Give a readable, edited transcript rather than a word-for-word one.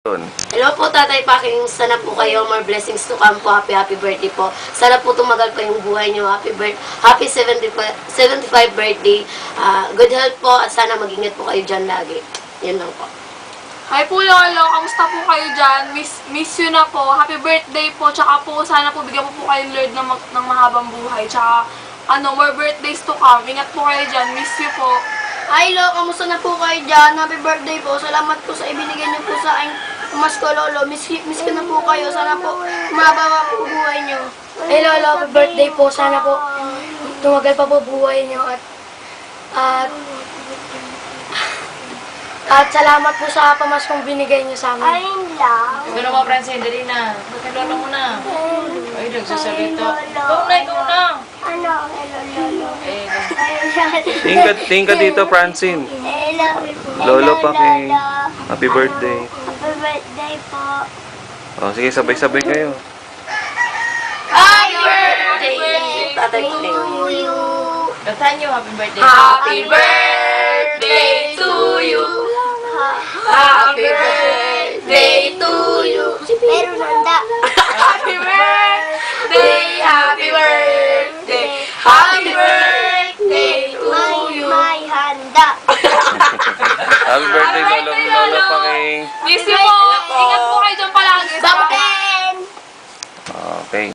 Hello po, Tatay Paking. Sana po kayo, more blessings to come po. Happy birthday po. Sana po tumagal pa yung buhay niyo. Happy 75 birthday. Good health po at sana mag-ingat po kayo dyan lagi. Yan lang po. Hi po, Lolo. Kamusta po kayo dyan? Miss you na po. Happy birthday po. Tsaka po, sana po bigyan po kayo, Lord, ng mahabang buhay. Tsaka, more birthdays to come. Ingat po kayo dyan. Miss you po. Hi, Lo. Kamusta na po kayo dyan? Happy birthday po. Salamat po sa ibinigay niyo po sa aking Pasko, Lolo. Miss ko na po kayo. Sana po umaba po buhay niyo. Hey Lolo, happy birthday po. Sana po tumagal pa po buhay niyo at salamat po sa pamaskong binigay niyo sa amin. Ayun lang. Ito na mga Francine, dali na. Ba't ang lolo mo na? Ay, nagsasalita. Ikaw na. Ano? Lolo. Tingin ka dito, Francine. Lolo Paking. Happy birthday. Happy birthday po. Oh, sige, sabay-sabay kayo. Happy birthday, Tatay Paking. Kantahan niyo, happy birthday. Happy birthday to you. Happy birthday to you. Pero nanda. Happy birthday, happy birthday, happy birthday to you. May handa. Happy birthday, Lolo Paking. Miss you po.